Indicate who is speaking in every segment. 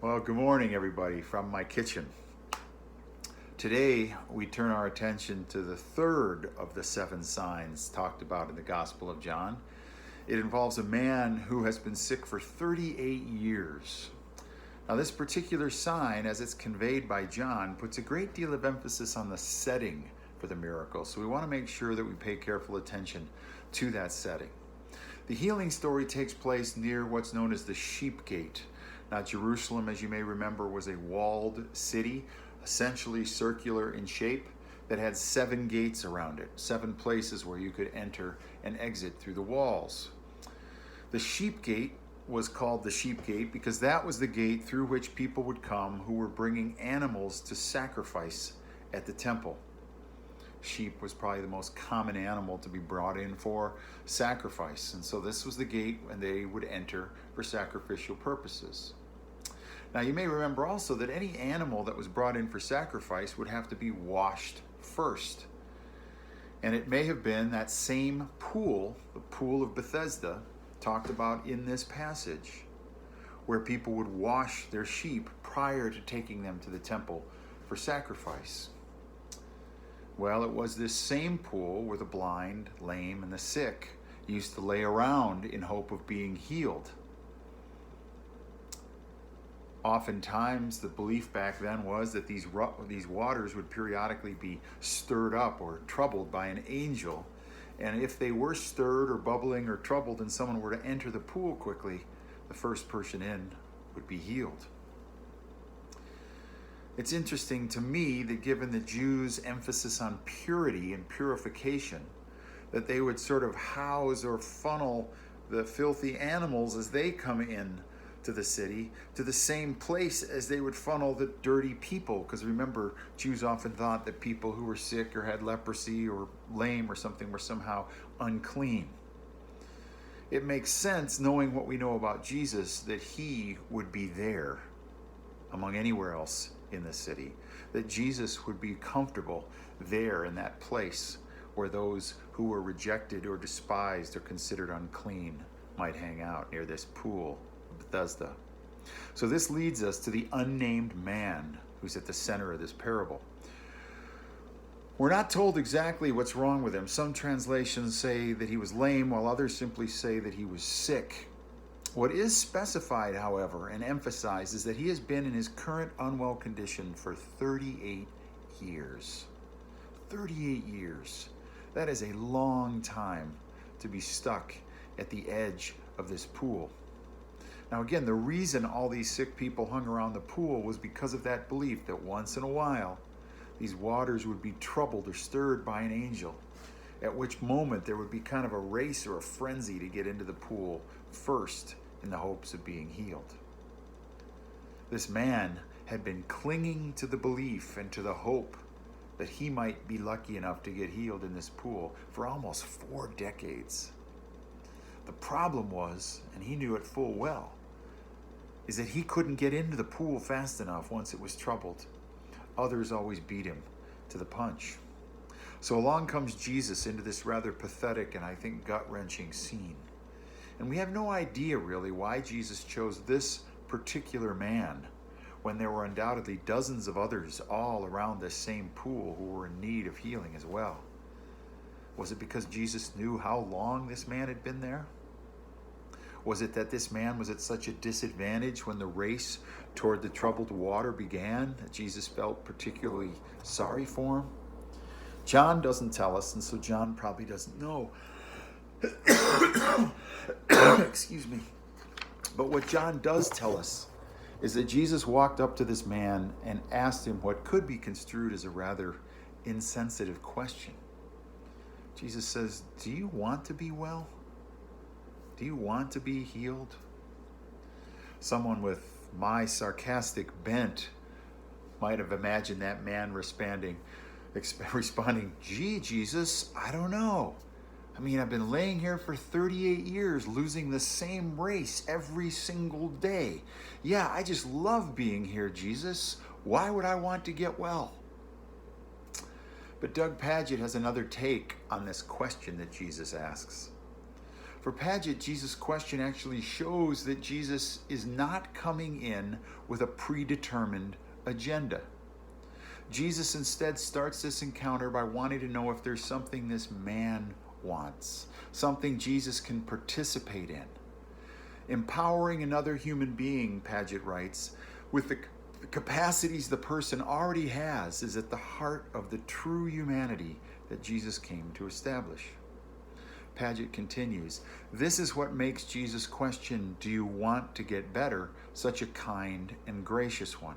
Speaker 1: Well, good morning, everybody, from my kitchen. Today, we turn our attention to the third of the seven signs talked about in the Gospel of John. It involves a man who has been sick for 38 years. Now, this particular sign, as it's conveyed by John, puts a great deal of emphasis on the setting for the miracle. So we want to make sure that we pay careful attention to that setting. The healing story takes place near what's known as the Sheep Gate. Now, Jerusalem, as you may remember, was a walled city, essentially circular in shape, that had 7 gates around it, 7 places where you could enter and exit through the walls. The Sheep Gate was called the Sheep Gate because that was the gate through which people would come who were bringing animals to sacrifice at the temple. Sheep was probably the most common animal to be brought in for sacrifice, and so this was the gate when they would enter for sacrificial purposes. Now, you may remember also that any animal that was brought in for sacrifice would have to be washed first. And it may have been that same pool, the pool of Bethesda, talked about in this passage, where people would wash their sheep prior to taking them to the temple for sacrifice. Well, it was this same pool where the blind, lame, and the sick used to lay around in hope of being healed. Oftentimes, the belief back then was that these waters would periodically be stirred up or troubled by an angel. And if they were stirred or bubbling or troubled and someone were to enter the pool quickly, the first person in would be healed. It's interesting to me that given the Jews' emphasis on purity and purification, that they would sort of house or funnel the filthy animals as they come in to the city, to the same place as they would funnel the dirty people. Because remember, Jews often thought that people who were sick or had leprosy or lame or something were somehow unclean. It makes sense, knowing what we know about Jesus, that he would be there among anywhere else in the city, that Jesus would be comfortable there in that place where those who were rejected or despised or considered unclean might hang out near this pool, Bethesda. So this leads us to the unnamed man who's at the center of this parable. We're not told exactly what's wrong with him. Some translations say that he was lame, while others simply say that he was sick. What is specified, however, and emphasized is that he has been in his current unwell condition for 38 years. 38 years. That is a long time to be stuck at the edge of this pool. Now again, the reason all these sick people hung around the pool was because of that belief that once in a while, these waters would be troubled or stirred by an angel, at which moment there would be kind of a race or a frenzy to get into the pool first in the hopes of being healed. This man had been clinging to the belief and to the hope that he might be lucky enough to get healed in this pool for almost 4 decades. The problem was, and he knew it full well, is that he couldn't get into the pool fast enough once it was troubled. Others always beat him to the punch. So along comes Jesus into this rather pathetic and I think gut-wrenching scene. And we have no idea really why Jesus chose this particular man when there were undoubtedly dozens of others all around this same pool who were in need of healing as well. Was it because Jesus knew how long this man had been there? Was it that this man was at such a disadvantage when the race toward the troubled water began that Jesus felt particularly sorry for him? John doesn't tell us, and so John probably doesn't know. Excuse me. But what John does tell us is that Jesus walked up to this man and asked him what could be construed as a rather insensitive question. Jesus says, "Do you want to be well? Do you want to be healed?" Someone with my sarcastic bent might have imagined that man responding, "Gee, Jesus, I don't know. I mean, I've been laying here for 38 years, losing the same race every single day. Yeah, I just love being here, Jesus. Why would I want to get well?" But Doug Pagitt has another take on this question that Jesus asks. For Paget, Jesus' question actually shows that Jesus is not coming in with a predetermined agenda. Jesus instead starts this encounter by wanting to know if there's something this man wants, something Jesus can participate in. Empowering another human being, Paget writes, with the capacities the person already has is at the heart of the true humanity that Jesus came to establish. Paget continues, this is what makes Jesus' question, do you want to get better, such a kind and gracious one.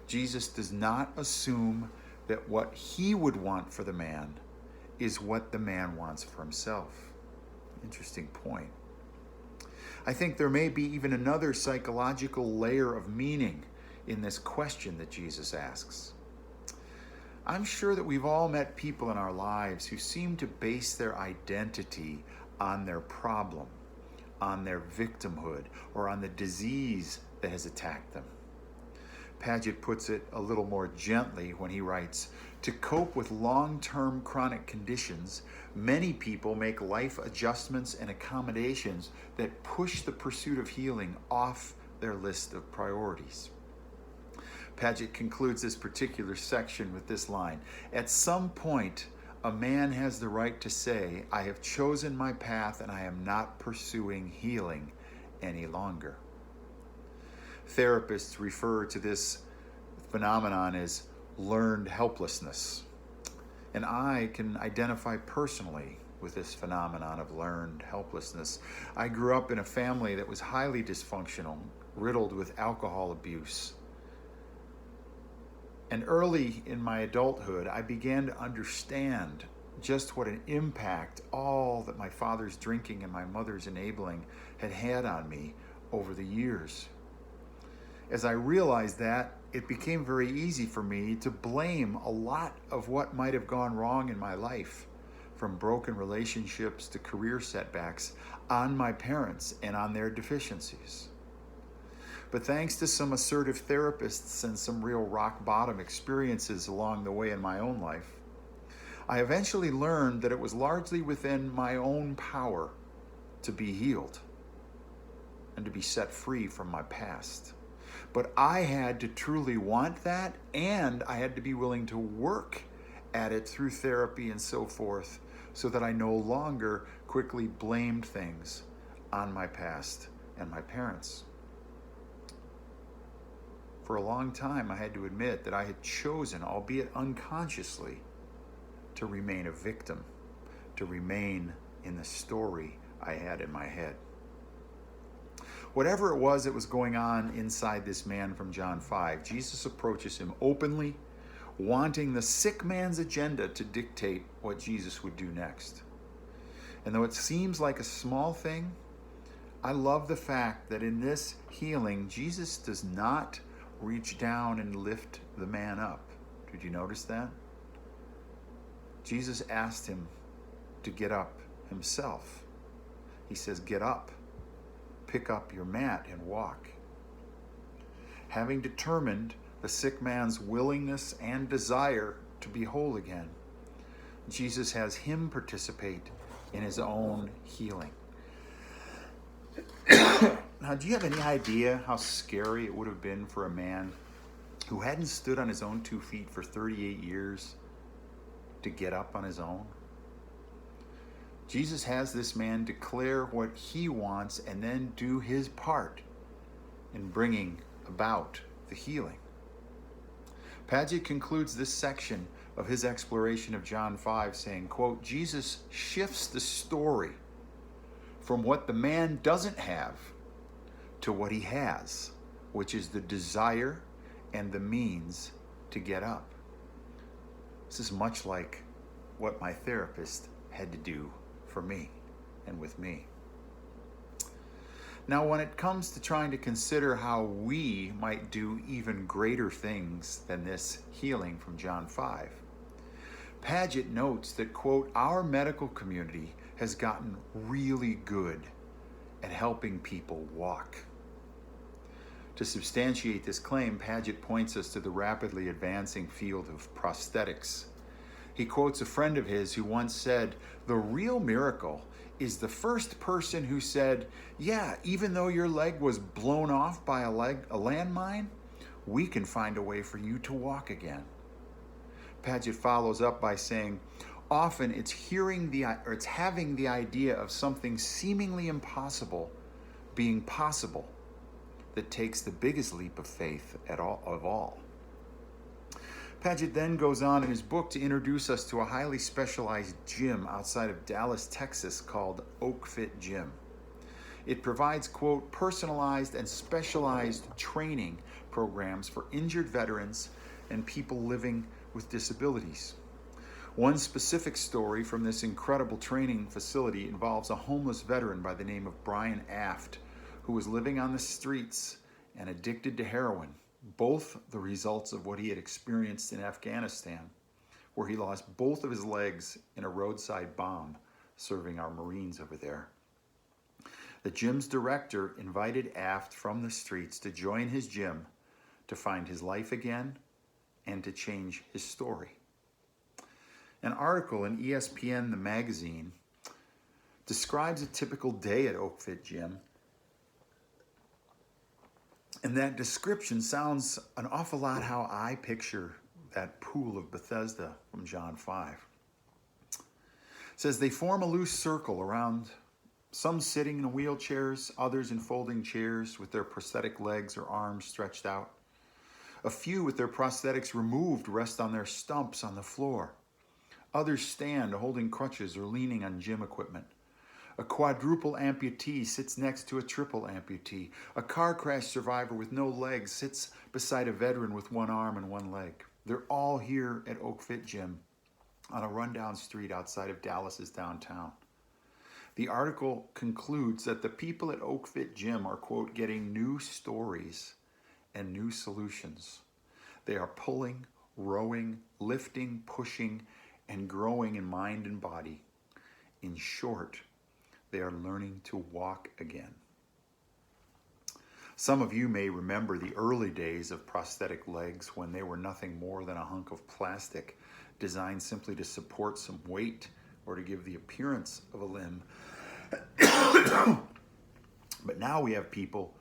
Speaker 1: Jesus does not assume that what he would want for the man is what the man wants for himself. Interesting point. I think there may be even another psychological layer of meaning in this question that Jesus asks. I'm sure that we've all met people in our lives who seem to base their identity on their problem, on their victimhood, or on the disease that has attacked them. Paget puts it a little more gently when he writes, to cope with long-term chronic conditions, many people make life adjustments and accommodations that push the pursuit of healing off their list of priorities. Paget concludes this particular section with this line, at some point, a man has the right to say, I have chosen my path and I am not pursuing healing any longer. Therapists refer to this phenomenon as learned helplessness. And I can identify personally with this phenomenon of learned helplessness. I grew up in a family that was highly dysfunctional, riddled with alcohol abuse. And early in my adulthood, I began to understand just what an impact all that my father's drinking and my mother's enabling had had on me over the years. As I realized that, it became very easy for me to blame a lot of what might have gone wrong in my life, from broken relationships to career setbacks, on my parents and on their deficiencies. But thanks to some assertive therapists and some real rock bottom experiences along the way in my own life, I eventually learned that it was largely within my own power to be healed and to be set free from my past. But I had to truly want that, and I had to be willing to work at it through therapy and so forth, so that I no longer quickly blamed things on my past and my parents. For a long time, I had to admit that I had chosen, albeit unconsciously, to remain a victim, to remain in the story I had in my head. Whatever it was that was going on inside this man from John 5, Jesus approaches him openly, wanting the sick man's agenda to dictate what Jesus would do next. And though it seems like a small thing, I love the fact that in this healing, Jesus does not reach down and lift the man up. Did you notice that? Jesus asked him to get up himself. He says, get up, pick up your mat and walk. Having determined the sick man's willingness and desire to be whole again, Jesus has him participate in his own healing. Now, do you have any idea how scary it would have been for a man who hadn't stood on his own 2 feet for 38 years to get up on his own? Jesus has this man declare what he wants and then do his part in bringing about the healing. Paget concludes this section of his exploration of John 5 saying, quote, Jesus shifts the story from what the man doesn't have to what he has, which is the desire and the means to get up. This is much like what my therapist had to do for me and with me. Now, when it comes to trying to consider how we might do even greater things than this healing from John 5, Paget notes that, quote, our medical community has gotten really good at helping people walk. To substantiate this claim, Paget points us to the rapidly advancing field of prosthetics. He quotes a friend of his who once said, the real miracle is the first person who said, yeah, even though your leg was blown off by a landmine, we can find a way for you to walk again. Paget follows up by saying, often it's having the idea of something seemingly impossible being possible that takes the biggest leap of faith of all. Paget then goes on in his book to introduce us to a highly specialized gym outside of Dallas, Texas called Oak Fit Gym. It provides, quote, personalized and specialized training programs for injured veterans and people living with disabilities. One specific story from this incredible training facility involves a homeless veteran by the name of Brian Aft, who was living on the streets and addicted to heroin, both the results of what he had experienced in Afghanistan, where he lost both of his legs in a roadside bomb serving our Marines over there. The gym's director invited Aft from the streets to join his gym to find his life again and to change his story. An article in ESPN, the magazine, describes a typical day at Oak Fit Gym. And that description sounds an awful lot how I picture that pool of Bethesda from John 5. It says they form a loose circle around, some sitting in wheelchairs, others in folding chairs with their prosthetic legs or arms stretched out. A few with their prosthetics removed rest on their stumps on the floor. Others stand holding crutches or leaning on gym equipment. A quadruple amputee sits next to a triple amputee. A car crash survivor with no legs sits beside a veteran with one arm and one leg. They're all here at Oak Fit Gym on a rundown street outside of Dallas's downtown. The article concludes that the people at Oak Fit Gym are, quote, getting new stories and new solutions. They are pulling, rowing, lifting, pushing, and growing in mind and body. In short, they are learning to walk again. Some of you may remember the early days of prosthetic legs when they were nothing more than a hunk of plastic designed simply to support some weight or to give the appearance of a limb. But now we have people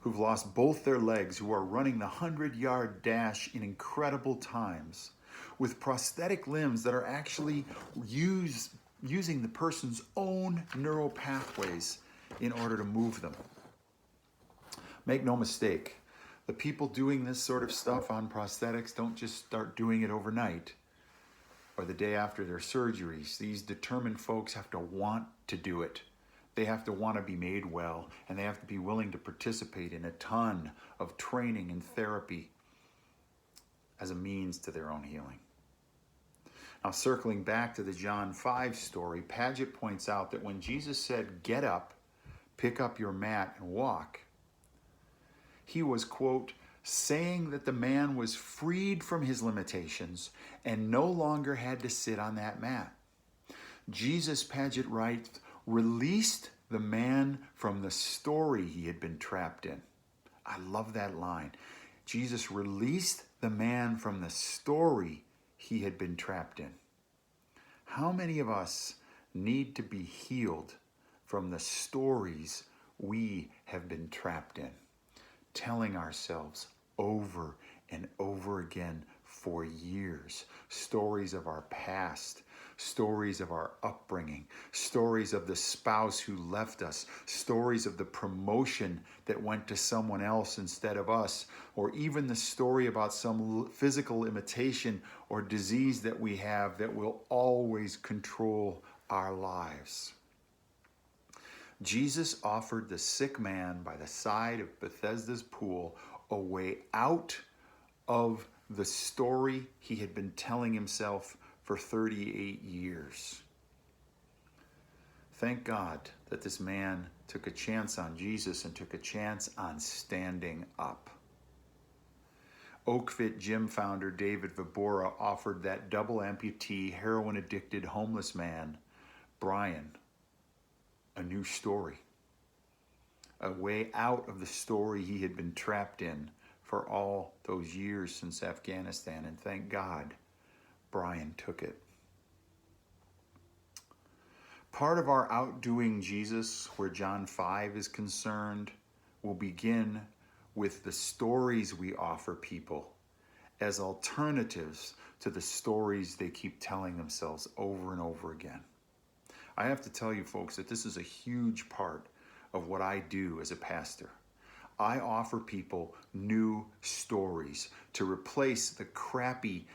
Speaker 1: who've lost both their legs who are running the 100-yard dash in incredible times with prosthetic limbs that are actually using the person's own neural pathways in order to move them. Make no mistake, the people doing this sort of stuff on prosthetics don't just start doing it overnight or the day after their surgeries. These determined folks have to want to do it. They have to want to be made well, and they have to be willing to participate in a ton of training and therapy as a means to their own healing. Now, circling back to the John 5 story, Paget points out that when Jesus said, "Get up, pick up your mat and walk," he was, quote, saying that the man was freed from his limitations and no longer had to sit on that mat. Jesus, Paget writes, released the man from the story he had been trapped in. I love that line. Jesus released the man from the story he had been trapped in. How many of us need to be healed from the stories we have been trapped in, telling ourselves over and over again for years, stories of our past, stories of our upbringing, stories of the spouse who left us, stories of the promotion that went to someone else instead of us, or even the story about some physical limitation or disease that we have that will always control our lives. Jesus offered the sick man by the side of Bethesda's pool a way out of the story he had been telling himself for 38 years. Thank God that this man took a chance on Jesus and took a chance on standing up. Oak Fit Gym founder David Vibora offered that double amputee, heroin-addicted homeless man, Brian, a new story, a way out of the story he had been trapped in for all those years since Afghanistan, and thank God Brian took it. Part of our outdoing Jesus, where John 5 is concerned, will begin with the stories we offer people as alternatives to the stories they keep telling themselves over and over again. I have to tell you folks that this is a huge part of what I do as a pastor. I offer people new stories to replace the crappy,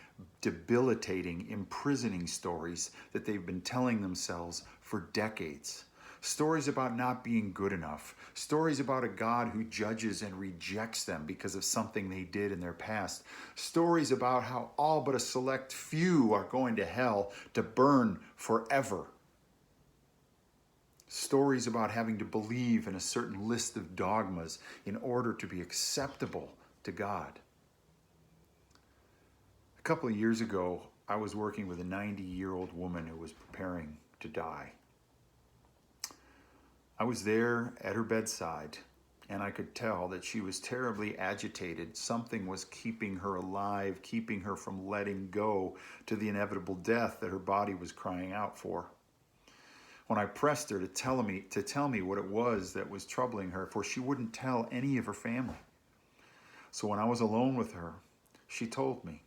Speaker 1: debilitating, imprisoning stories that they've been telling themselves for decades. Stories about not being good enough. Stories about a God who judges and rejects them because of something they did in their past. Stories about how all but a select few are going to hell to burn forever. Stories about having to believe in a certain list of dogmas in order to be acceptable to God. A couple of years ago, I was working with a 90-year-old woman who was preparing to die. I was there at her bedside, and I could tell that she was terribly agitated. Something was keeping her alive, keeping her from letting go to the inevitable death that her body was crying out for. When I pressed her to tell me what it was that was troubling her, for she wouldn't tell any of her family. So when I was alone with her, she told me.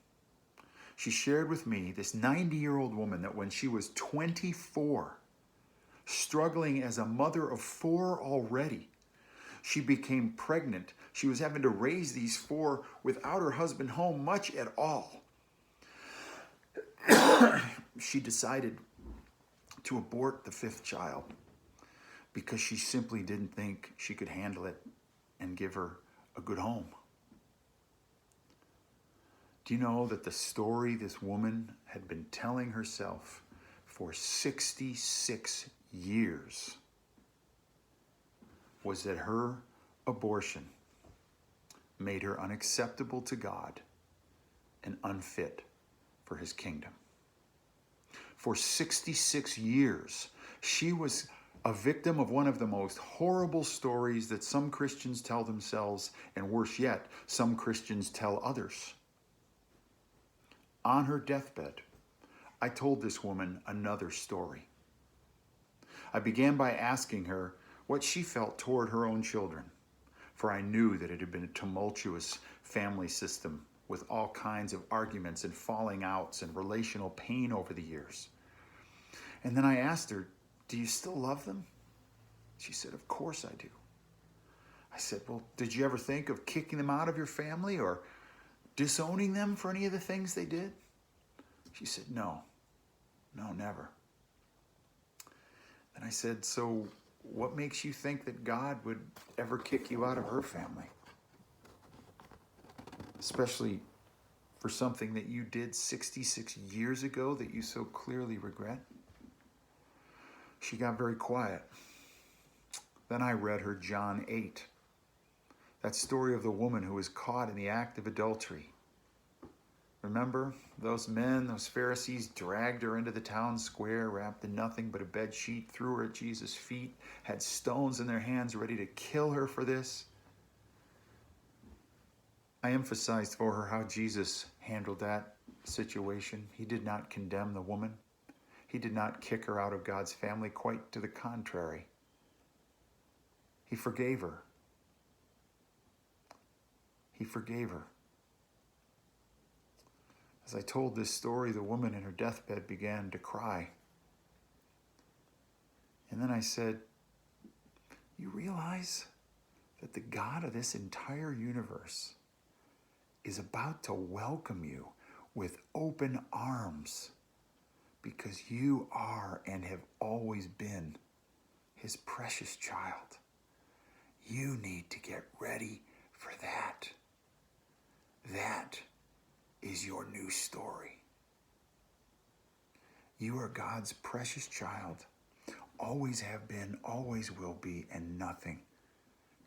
Speaker 1: She shared with me, this 90-year-old woman, that when she was 24, struggling as a mother of 4 already, she became pregnant. She was having to raise these 4 without her husband home much at all. She decided to abort the 5th child because she simply didn't think she could handle it and give her a good home. Do you know that the story this woman had been telling herself for 66 years was that her abortion made her unacceptable to God and unfit for his kingdom? For 66 years, she was a victim of one of the most horrible stories that some Christians tell themselves, and worse yet, some Christians tell others. On her deathbed, I told this woman another story. I began by asking her what she felt toward her own children, for I knew that it had been a tumultuous family system with all kinds of arguments and falling outs and relational pain over the years. And then I asked her, "Do you still love them?" She said, "Of course I do." I said, "Well, did you ever think of kicking them out of your family or disowning them for any of the things they did?" She said, No, never." And I said, "So what makes you think that God would ever kick you out of her family? Especially for something that you did 66 years ago that you so clearly regret?" She got very quiet. Then I read her John 8, that story of the woman who was caught in the act of adultery. Remember, those men, those Pharisees, dragged her into the town square, wrapped in nothing but a bed sheet, threw her at Jesus' feet, had stones in their hands ready to kill her for this. I emphasized for her how Jesus handled that situation. He did not condemn the woman. He did not kick her out of God's family, quite to the contrary. He forgave her. He forgave her. As I told this story, the woman in her deathbed began to cry. And then I said, "You realize that the God of this entire universe is about to welcome you with open arms because you are and have always been his precious child. You need to get ready for that. That is your new story. You are God's precious child. Always have been, always will be, and nothing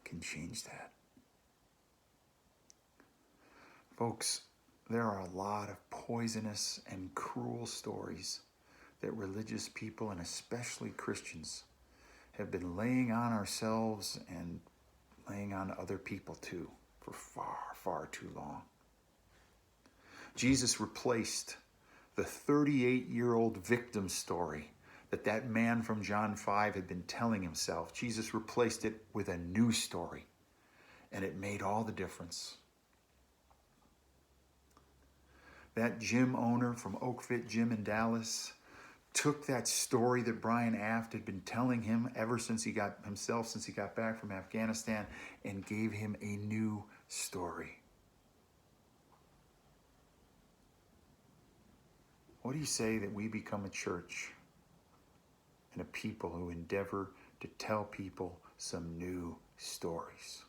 Speaker 1: can change that." Folks, there are a lot of poisonous and cruel stories that religious people, and especially Christians, have been laying on ourselves and laying on other people too for far, far too long. Jesus replaced the 38-year-old victim story that man from John 5 had been telling himself. Jesus replaced it with a new story, and it made all the difference. That gym owner from Oak Fit Gym in Dallas took that story that Brian Aft had been telling him ever since he got back from Afghanistan, and gave him a new story. What do you say that we become a church and a people who endeavor to tell people some new stories?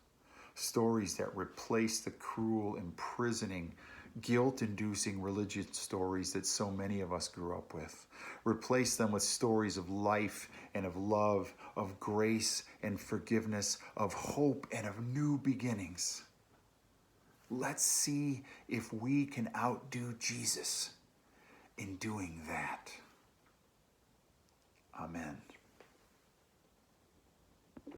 Speaker 1: Stories that replace the cruel, imprisoning, guilt-inducing religious stories that so many of us grew up with. Replace them with stories of life and of love, of grace and forgiveness, of hope and of new beginnings. Let's see if we can outdo Jesus in doing that. Amen.